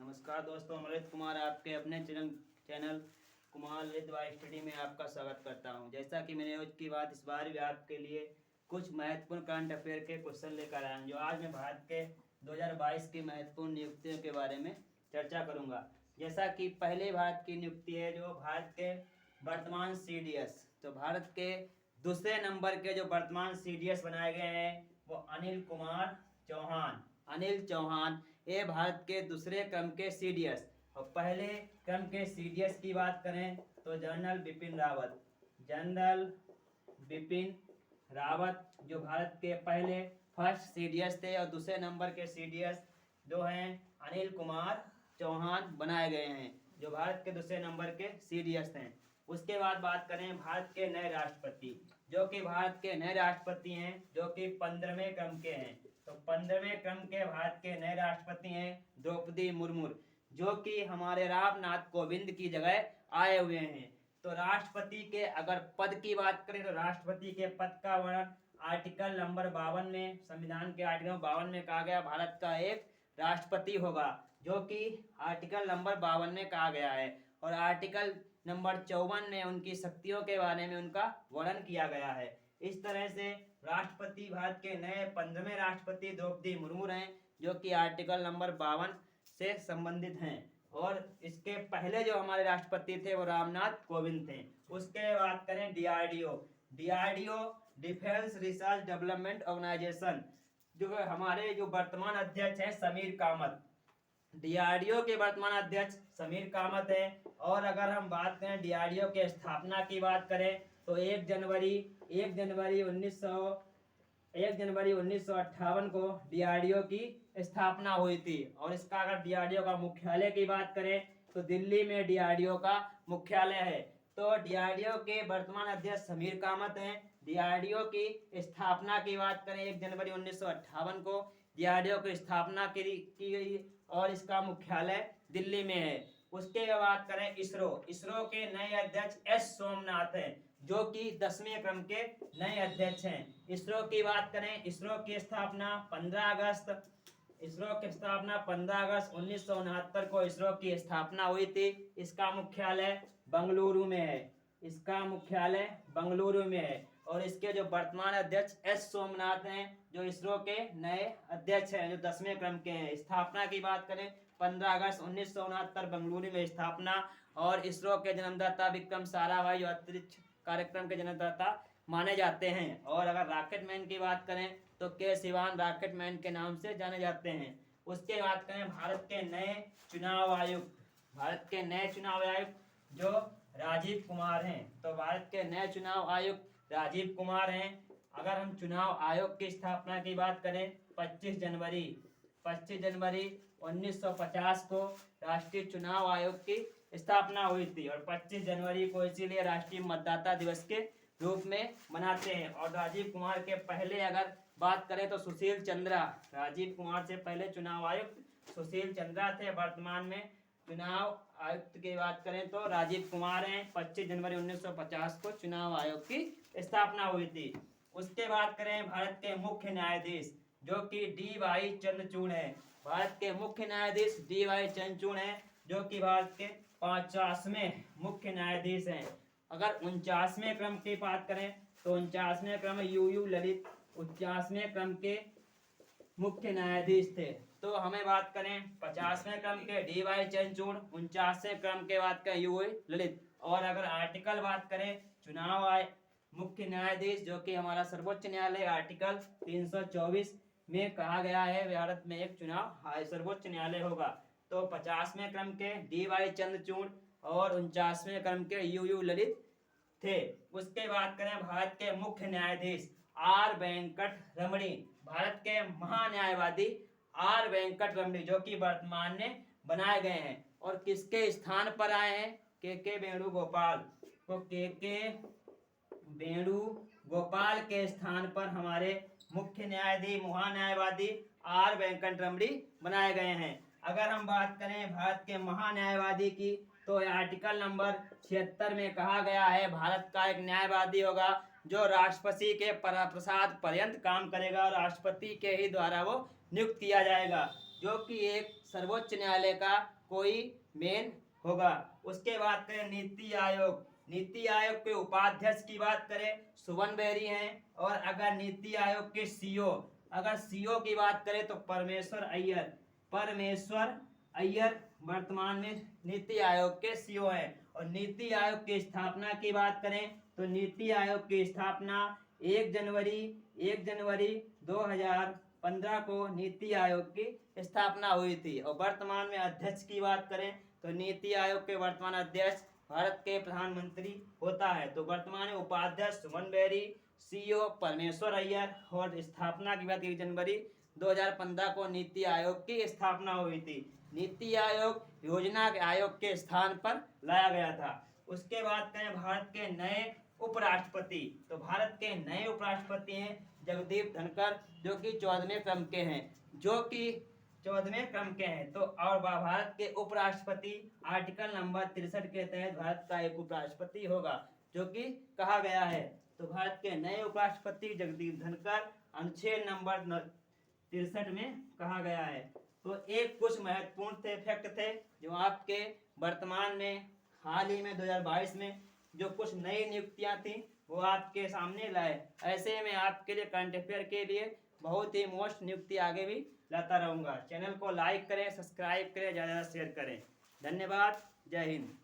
नमस्कार दोस्तों, अमृत कुमार आपके अपने चैनल कुमार ललित स्टडी में आपका स्वागत करता हूं। जैसा कि मैंने रोज की बात, इस बार भी आपके लिए कुछ महत्वपूर्ण करंट अफेयर के क्वेश्चन लेकर आया हूं, जो आज मैं भारत के 2022 की महत्वपूर्ण नियुक्तियों के बारे में चर्चा करूंगा। जैसा कि पहले भारत की नियुक्ति है जो भारत के वर्तमान CDS, तो भारत के दूसरे नंबर के जो वर्तमान CDS बनाए गए हैं वो अनिल कुमार चौहान। अनिल चौहान ये भारत के दूसरे क्रम के CDS, और पहले क्रम के CDS की बात करें तो जनरल बिपिन रावत। जनरल बिपिन रावत जो भारत के पहले फर्स्ट CDS थे, और दूसरे नंबर के CDS जो हैं अनिल कुमार चौहान बनाए गए हैं, जो भारत के दूसरे नंबर के CDS हैं। उसके बाद बात करें भारत के नए राष्ट्रपति, जो कि भारत के नए राष्ट्रपति हैं, जो कि 15वें क्रम के हैं। तो 15वें क्रम के भारत के नए राष्ट्रपति हैं द्रौपदी मुर्मू, जो कि हमारे रामनाथ कोविंद की जगह आए हुए हैं। तो राष्ट्रपति के अगर पद की बात करें तो राष्ट्रपति के पद का वर्णन आर्टिकल नंबर 52 में, संविधान के आर्टिकल 52 में कहा गया भारत का एक राष्ट्रपति होगा, जो कि आर्टिकल नंबर 52 में कहा गया है। और आर्टिकल नंबर 54 में उनकी शक्तियों के बारे में उनका वर्णन किया गया है। इस तरह से राष्ट्रपति भारत के नए 15वें राष्ट्रपति द्रौपदी मुर्मू हैं, जो कि आर्टिकल नंबर 52 से संबंधित हैं। और इसके पहले जो हमारे राष्ट्रपति थे वो रामनाथ कोविंद थे। उसके बात करें DRDO defence research development organisation, जो हमारे जो वर्तमान अध्यक्ष है समीर कामत। DRDO के वर्तमान अध्यक्ष समीर कामत है। और अगर हम बात करें DRDO के स्थापना की बात करें तो 1 जनवरी 1958 को DRDO की स्थापना हुई थी। और इसका अगर DRDO का मुख्यालय की बात करें तो दिल्ली में DRDO का मुख्यालय है। तो DRDO के वर्तमान अध्यक्ष समीर कामत हैं। DRDO की स्थापना की बात करें 1 जनवरी 1958 को DRDO की स्थापना की गई, और इसका मुख्यालय दिल्ली में है। उसके बाद करें इसरो के नए अध्यक्ष S सोमनाथ हैं, जो कि 10वें क्रम के नए अध्यक्ष हैं। इसरो की बात करें, इसरो की स्थापना 15 अगस्त 1969 को इसरो की स्थापना हुई थी। इसका मुख्यालय बेंगलुरु में है। और इसके जो वर्तमान अध्यक्ष S सोमनाथ हैं, जो इसरो के नए अध्यक्ष हैं, जो 10वें क्रम के हैं। स्थापना की बात करें 15 अगस्त 1969 बेंगलुरु में स्थापना। और इसरो के जन्मदाता विक्रम साराभाई जो अंतरिक्ष कार्यक्रम के जन्मदाता माने जाते हैं। और अगर रॉकेटमैन की बात करें तो के सिवान रॉकेटमैन के नाम से जाने जाते हैं। उसके बाद करें भारत के नए चुनाव आयुक्त जो राजीव कुमार हैं। तो भारत के नए चुनाव आयुक्त राजीव कुमार हैं। अगर हम चुनाव आयोग की स्थापना की बात करें 25 जनवरी 1950 को राष्ट्रीय चुनाव आयोग की स्थापना हुई थी। और 25 जनवरी को इसीलिए राष्ट्रीय मतदाता दिवस के रूप में मनाते हैं। और राजीव कुमार के पहले अगर बात करें तो सुशील चंद्रा, राजीव कुमार से पहले चुनाव आयुक्त सुशील चंद्रा थे। वर्तमान में चुनाव आयुक्त की बात करें तो राजीव कुमार हैं। 25 जनवरी 1950 को चुनाव आयोग की स्थापना हुई थी। उसके बाद करें भारत के मुख्य न्यायाधीश, जो कि DY चंद्रचूड़ हैं। भारत के मुख्य न्यायाधीश DY चंद्रचूड़ हैं, जो कि भारत के 50वें मुख्य न्यायाधीश हैं। अगर 49वें क्रम की बात करें तो 49वें क्रम UU ललित 49वें क्रम के मुख्य न्यायाधीश थे। तो हमें बात करें 50वें क्रम के DY चंद्रचूड़, 49वें क्रम के बात करें UU ललित। और अगर आर्टिकल बात करें चुनाव आय मुख्य न्यायाधीश, जो कि हमारा सर्वोच्च न्यायालय आर्टिकल 324 में कहा गया है भारत में एक चुनाव सर्वोच्च न्यायालय होगा। तो 50वें क्रम के DY चंद्रचूड़ और 49वें क्रम के UU ललित थे। उसके बाद करें भारत के मुख्य न्यायाधीश R वेंकट रमणी, भारत के महान्यायवादी R वेंकट रमणी, जो कि वर्तमान में बनाए गए हैं। और किसके स्थान पर आए हैं? के वेणुगोपाल। तो के वेणुगोपाल के स्थान पर हमारे मुख्य न्यायाधीश महान्यायवादी R वेंकट रमणी बनाए गए हैं। अगर हम बात करें भारत के महान्यायवादी की तो आर्टिकल नंबर 76 में कहा गया है भारत का एक न्यायवादी होगा जो राष्ट्रपति के प्रसाद पर्यंत काम करेगा और राष्ट्रपति के ही द्वारा वो नियुक्त किया जाएगा। जो कि एक सर्वोच्च न्यायालय का कोई मेन होगा। उसके बाद करें नीति आयोग। नीति आयोग के उपाध्यक्ष की बात करें सुमन बेरी हैं, और अगर नीति आयोग के सीईओ, अगर सीईओ की बात करें तो परमेश्वर अय्यर। परमेश्वर अय्यर वर्तमान में नीति आयोग के सीईओ हैं। और नीति आयोग की स्थापना की बात करें तो नीति आयोग की स्थापना 1 जनवरी 2015 को नीति आयोग की स्थापना हुई थी। और वर्तमान में अध्यक्ष की बात करें तो नीति आयोग के वर्तमान अध्यक्ष भारत के प्रधानमंत्री होता है। तो वर्तमान में उपाध्यक्ष सुमन बेरी, सीईओ परमेश्वर अय्यर, और स्थापना की बात 1 जनवरी 2015 को नीति आयोग की स्थापना हुई थी। नीति आयोग योजना के आयोग के स्थान पर लाया गया था। उसके बाद कहें भारत के नए उपराष्ट्रपति, तो भारत के नए उपराष्ट्रपति हैं जगदीप धनखड़, जो कि 14वें क्रम के हैं। तो और भारत के उपराष्ट्रपति आर्टिकल नंबर 63 के तहत भारत का एक उपराष्ट्रपति होगा, जो कि कहा गया है। तो भारत के नए उपराष्ट्रपति जगदीप धनखड़ अनुच्छेद नंबर 63 में कहा गया है। तो एक कुछ महत्वपूर्ण थे फैक्ट थे जो आपके वर्तमान में हाल ही में 2022 में जो कुछ नई नियुक्तियां थी वो आपके सामने लाए। ऐसे में आपके लिए करंट अफेयर के लिए बहुत ही मोस्ट नियुक्ति आगे भी लाता रहूंगा। चैनल को लाइक करें, सब्सक्राइब करें, ज़्यादा शेयर करें। धन्यवाद। जय हिंद।